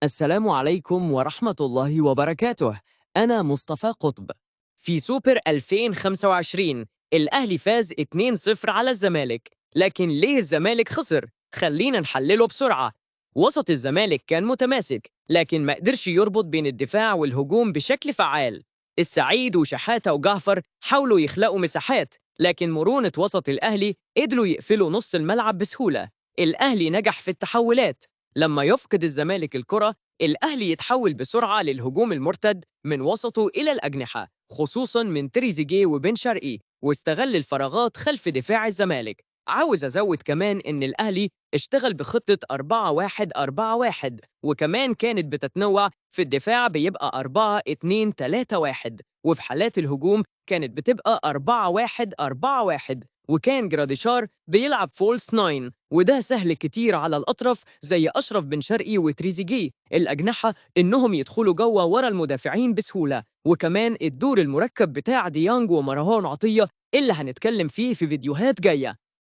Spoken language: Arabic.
السلام عليكم ورحمة الله وبركاته. أنا مصطفى قطب. في سوبر 2025 الأهلي فاز 2-0 على الزمالك، لكن ليه الزمالك خسر؟ خلينا نحلله بسرعة. وسط الزمالك كان متماسك، لكن ما قدرش يربط بين الدفاع والهجوم بشكل فعال. السعيد وشحاتة وجعفر حاولوا يخلقوا مساحات، لكن مرونة وسط الأهلي قدروا يقفلوا نص الملعب بسهولة. الأهلي نجح في التحولات. لما يفقد الزمالك الكرة، الأهلي يتحول بسرعة للهجوم المرتد من وسطه إلى الأجنحة، خصوصاً من تريزيجيه وبن شرقي، واستغل الفراغات خلف دفاع الزمالك. عاوز أزود كمان إن الأهلي اشتغل بخطة 4-1-4-1، وكمان كانت بتتنوع. في الدفاع بيبقى 4-2-3-1، وفي حالات الهجوم كانت بتبقى 4-1-4-1. وكان جراديشار بيلعب فولس 9، وده سهل كتير على الأطرف زي أشرف بن شرقي وتريزيجيه. الأجنحة إنهم يدخلوا جوه ورا المدافعين بسهولة. وكمان الدور المركب بتاع ديانج ومروان عطية اللي هنتكلم فيه في فيديوهات جاية.